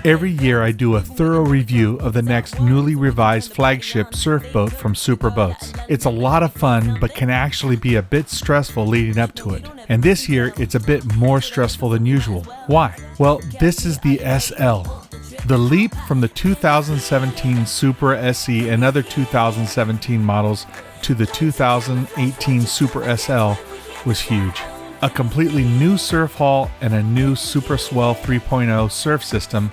Every year I do a thorough review of the next newly revised flagship surf boat from Supra Boats. It's a lot of fun, but can actually be a bit stressful leading up to it. And this year it's a bit more stressful than usual. Why? Well, this is the SL. The leap from the 2017 Supra SE and other 2017 models to the 2018 Supra SL was huge. A completely new surf hull and a new Supra Swell 3.0 surf system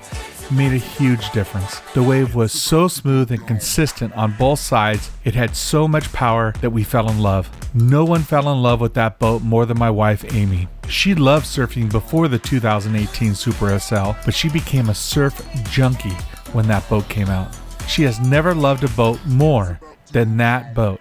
made a huge difference. The wave was so smooth and consistent on both sides, it had so much power that we fell in love. No one fell in love with that boat more than my wife Amy. She loved surfing before the 2018 Supra SL, but she became a surf junkie when that boat came out. She has never loved a boat more than that boat.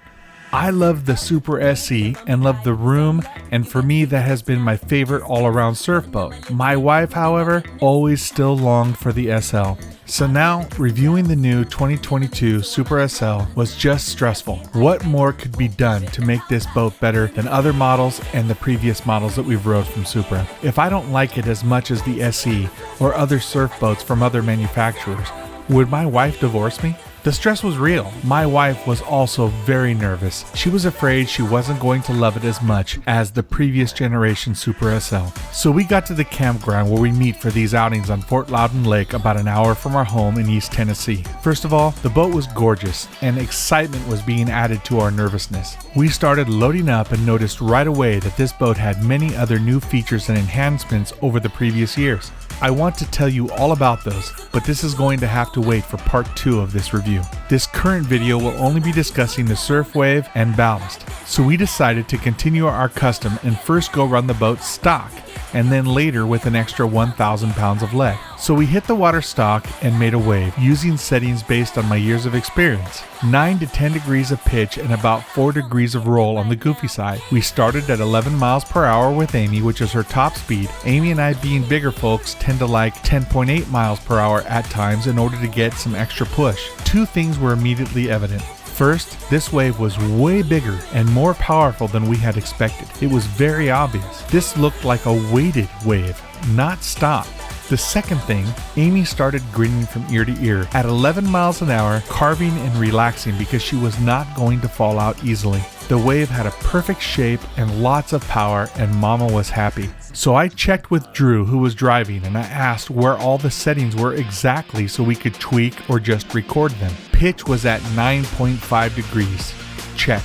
I love the Supra SE and love the room, and for me that has been my favorite all-around surf boat. My wife, however, always still longed for the SL. So now, reviewing the new 2022 Supra SL was just stressful. What more could be done to make this boat better than other models and the previous models that we've rode from Supra? If I don't like it as much as the SE or other surf boats from other manufacturers, would my wife divorce me? The stress was real. My wife was also very nervous. She was afraid she wasn't going to love it as much as the previous generation Supra SL. So we got to the campground where we meet for these outings on Fort Loudon Lake, about an hour from our home in East Tennessee. First of all, the boat was gorgeous and excitement was being added to our nervousness. We started loading up and noticed right away that this boat had many other new features and enhancements over the previous years. I want to tell you all about those, but this is going to have to wait for part 2 of this review. This current video will only be discussing the surf wave and ballast, so we decided to continue our custom and first go run the boat stock, and then later with an extra 1,000 pounds of lead. So we hit the water stock and made a wave, using settings based on my years of experience. 9 to 10 degrees of pitch and about 4 degrees of roll on the goofy side. We started at 11 miles per hour with Amy, which is her top speed. Amy and I, being bigger folks, tend to like 10.8 miles per hour at times in order to get some extra push. Two things were immediately evident. First, this wave was way bigger and more powerful than we had expected. It was very obvious. This looked like a weighted wave, not stopped. The second thing, Amy started grinning from ear to ear at 11 miles an hour, carving and relaxing because she was not going to fall out easily. The wave had a perfect shape and lots of power, and Mama was happy. So I checked with Drew, who was driving, and I asked where all the settings were exactly so we could tweak or just record them. Pitch was at 9.5 degrees. Check.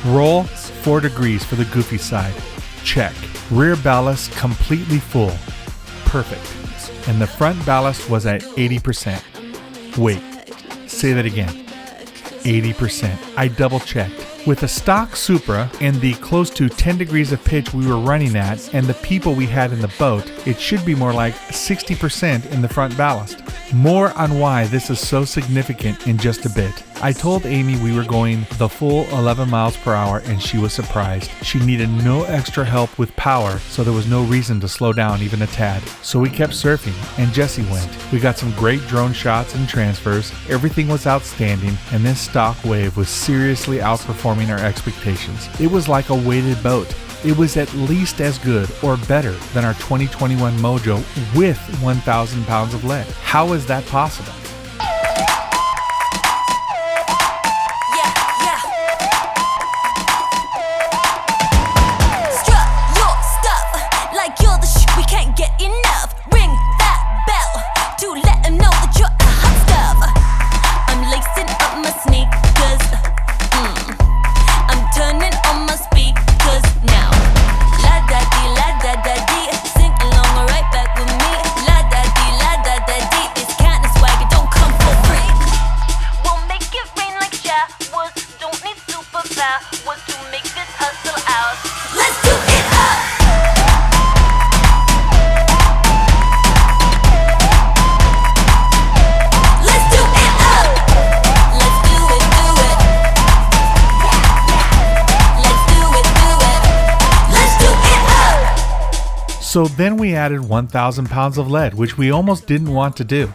Roll, 4 degrees for the goofy side. Check. Rear ballast completely full. Perfect. And the front ballast was at 80%. Wait, say that again. 80%. I double checked. With the stock Supra and the close to 10 degrees of pitch we were running at and the people we had in the boat, it should be more like 60% in the front ballast. More on why this is so significant in just a bit. I told Amy we were going the full 11 miles per hour and she was surprised. She needed no extra help with power, so there was no reason to slow down even a tad. So we kept surfing and Jesse went. We got some great drone shots and transfers. Everything was outstanding and this stock wave was seriously outperforming our expectations. It was like a weighted boat. It was at least as good or better than our 2021 Mojo with 1,000 pounds of lead. How is that possible? So then we added 1,000 pounds of lead, which we almost didn't want to do.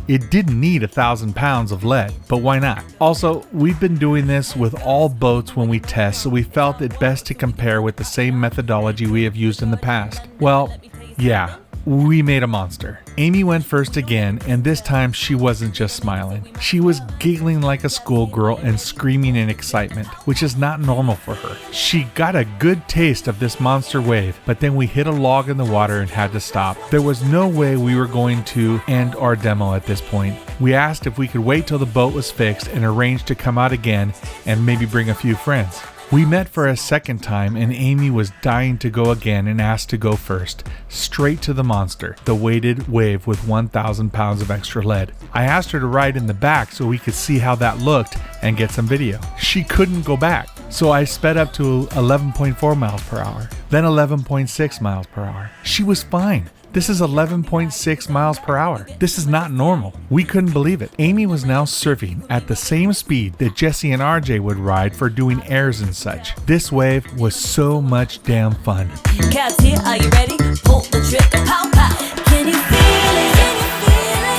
It didn't need 1,000 pounds of lead, but why not? Also, we've been doing this with all boats when we test, so we felt it best to compare with the same methodology we have used in the past. Well, yeah, we made a monster. Amy went first again, and this time she wasn't just smiling. She was giggling like a schoolgirl and screaming in excitement, which is not normal for her. She got a good taste of this monster wave, but then we hit a log in the water and had to stop. There was no way we were going to end our demo at this point. We asked if we could wait till the boat was fixed and arranged to come out again and maybe bring a few friends. We met for a second time, and Amy was dying to go again and asked to go first, straight to the monster, the weighted wave with 1,000 pounds of extra lead. I asked her to ride in the back so we could see how that looked and get some video. She couldn't go back, so I sped up to 11.4 miles per hour, then 11.6 miles per hour. She was fine. This is 11.6 miles per hour. This is not normal. We couldn't believe it. Amy was now surfing at the same speed that Jesse and RJ would ride for doing airs and such. This wave was so much damn fun. Cats here, are you ready? Pull the trigger, pow pow. Can you feel it?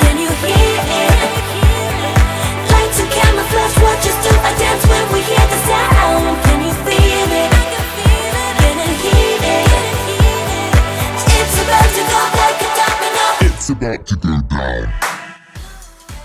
Can you hear it? Lights and camera flash, watch us do a dance when we hear the sound. Can you feel it? Can you hear it? It's about to go like a domino. It's about to go down.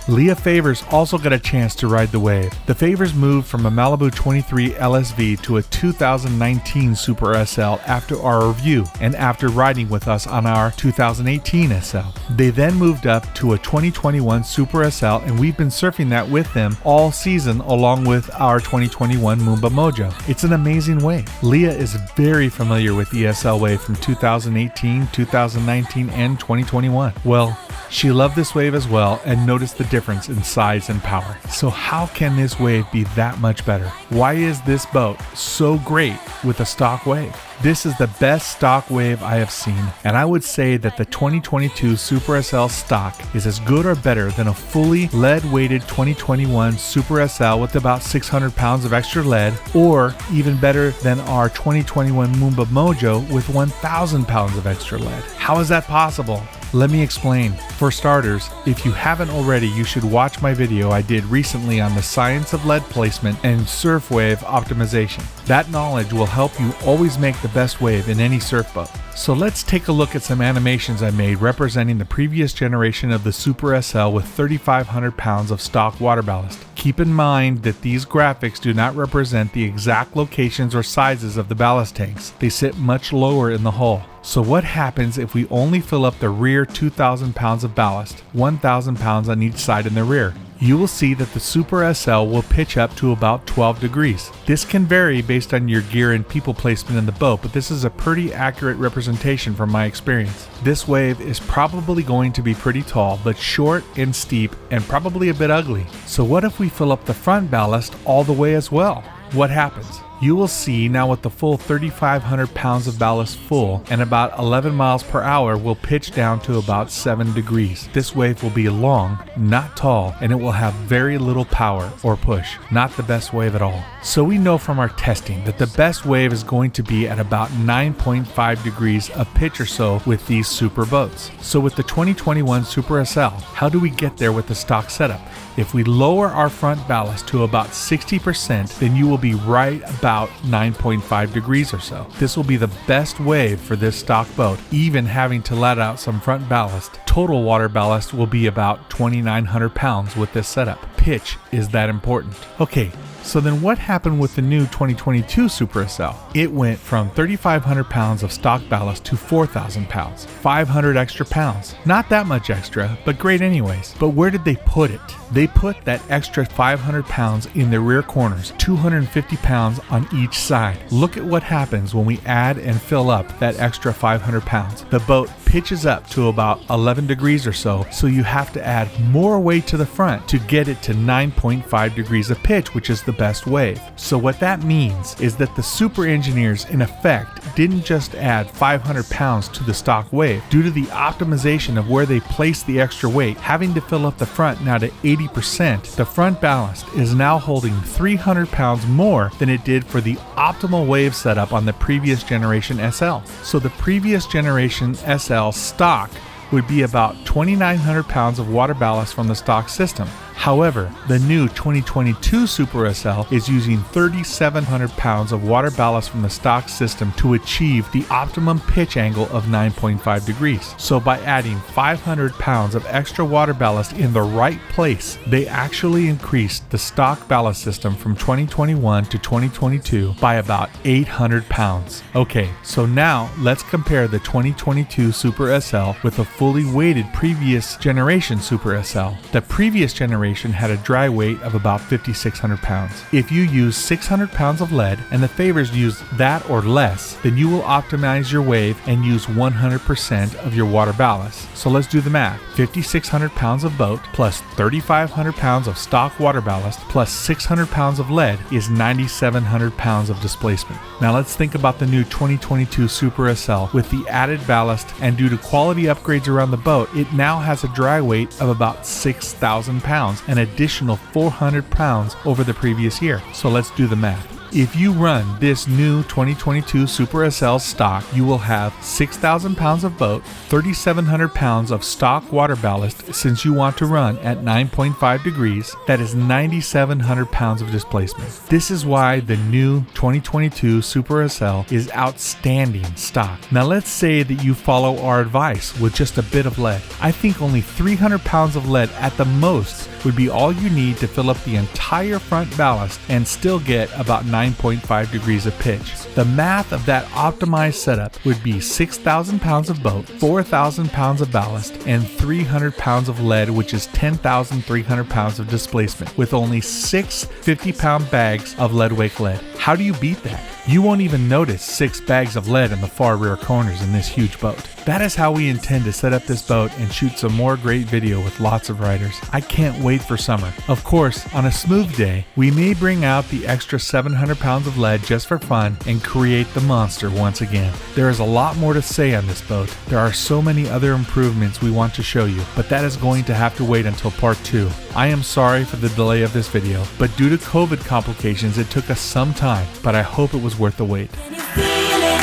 Leah Favors also got a chance to ride the wave. The Favors moved from a Malibu 23 LSV to a 2019 Supra SL after our review and after riding with us on our 2018 SL. They then moved up to a 2021 Supra SL, and we've been surfing that with them all season along with our 2021 Moomba Mojo. It's an amazing wave. Leah is very familiar with the SL wave from 2018, 2019, and 2021. Well, she loved this wave as well and noticed the difference in size and power. So how can this wave be that much better? Why is this boat so great with a stock wave? This is the best stock wave I have seen, and I would say that the 2022 Supra SL stock is as good or better than a fully lead-weighted 2021 Supra SL with about 600 pounds of extra lead, or even better than our 2021 Moomba Mojo with 1,000 pounds of extra lead. How is that possible? Let me explain. For starters, if you haven't already, you should watch my video I did recently on the science of lead placement and surf wave optimization. That knowledge will help you always make the best wave in any surf boat. So let's take a look at some animations I made representing the previous generation of the Supra SL with 3,500 pounds of stock water ballast. Keep in mind that these graphics do not represent the exact locations or sizes of the ballast tanks. They sit much lower in the hull. So what happens if we only fill up the rear 2,000 pounds of ballast, 1,000 pounds on each side in the rear? You will see that the Supra SL will pitch up to about 12 degrees. This can vary based on your gear and people placement in the boat, but this is a pretty accurate representation from my experience. This wave is probably going to be pretty tall, but short and steep and probably a bit ugly. So what if we fill up the front ballast all the way as well? What happens? You will see now with the full 3,500 pounds of ballast full and about 11 miles per hour will pitch down to about 7 degrees. This wave will be long, not tall, and it will have very little power or push. Not the best wave at all. So we know from our testing that the best wave is going to be at about 9.5 degrees of pitch or so with these Supra boats. So with the 2021 Supra SL, how do we get there with the stock setup? If we lower our front ballast to about 60%, then you will be right about 9.5 degrees or so. This will be the best wave for this stock boat, even having to let out some front ballast. Total water ballast will be about 2,900 pounds with this setup. Pitch is that important. Okay. So then what happened with the new 2022 Supra SL? It went from 3,500 pounds of stock ballast to 4,000 pounds, 500 extra pounds. Not that much extra, but great anyways. But where did they put it? They put that extra 500 pounds in the rear corners, 250 pounds on each side. Look at what happens when we add and fill up that extra 500 pounds. The boat pitches up to about 11 degrees or so you have to add more weight to the front to get it to 9.5 degrees of pitch, which is the best wave. So what that means is that the Supra engineers in effect didn't just add 500 pounds to the stock wave. Due to the optimization of where they placed the extra weight, having to fill up the front now to 80%, the front ballast is now holding 300 pounds more than it did for the optimal wave setup on the previous generation SL. So the previous generation SL stock would be about 2,900 pounds of water ballast from the stock system. However, the new 2022 Supra SL is using 3,700 pounds of water ballast from the stock system to achieve the optimum pitch angle of 9.5 degrees. So by adding 500 pounds of extra water ballast in the right place, they actually increased the stock ballast system from 2021 to 2022 by about 800 pounds. Okay, so now let's compare the 2022 Supra SL with the fully weighted previous generation Supra SL. The previous generation had a dry weight of about 5,600 pounds. If you use 600 pounds of lead and the favors use that or less, then you will optimize your wave and use 100% of your water ballast. So let's do the math. 5,600 pounds of boat plus 3,500 pounds of stock water ballast plus 600 pounds of lead is 9,700 pounds of displacement. Now let's think about the new 2022 Supra SL with the added ballast, and due to quality upgrades around the boat, it now has a dry weight of about 6,000 pounds, an additional 400 pounds over the previous year. So let's do the math. If you run this new 2022 Supra SL stock, you will have 6,000 pounds of boat, 3,700 pounds of stock water ballast since you want to run at 9.5 degrees. That is 9,700 pounds of displacement. This is why the new 2022 Supra SL is outstanding stock. Now let's say that you follow our advice with just a bit of lead. I think only 300 pounds of lead at the most would be all you need to fill up the entire front ballast and still get about 9.5 degrees of pitch. The math of that optimized setup would be 6,000 pounds of boat, 4,000 pounds of ballast, and 300 pounds of lead, which is 10,300 pounds of displacement, with only 6 50-pound bags of lead wake lead. How do you beat that? You won't even notice 6 bags of lead in the far rear corners in this huge boat. That is how we intend to set up this boat and shoot some more great video with lots of riders. I can't wait for summer. Of course, on a smooth day, we may bring out the extra 700 pounds of lead just for fun and create the monster once again. There is a lot more to say on this boat. There are so many other improvements we want to show you, but that is going to have to wait until part 2. I am sorry for the delay of this video, but due to COVID complications, it took us some time, but I hope it was worth the wait. Can you feel it?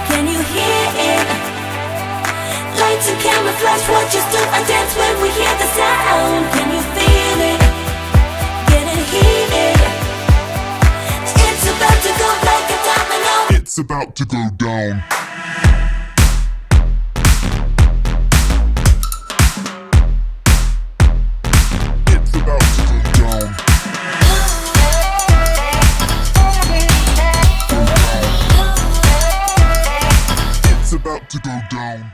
Can you hear it? Lights and camera flash, watch us do a dance when we hear the sound. Can you feel it? Getting heated. It's about to go like a domino. It's about to go down. It's about to go down. It's about to go down.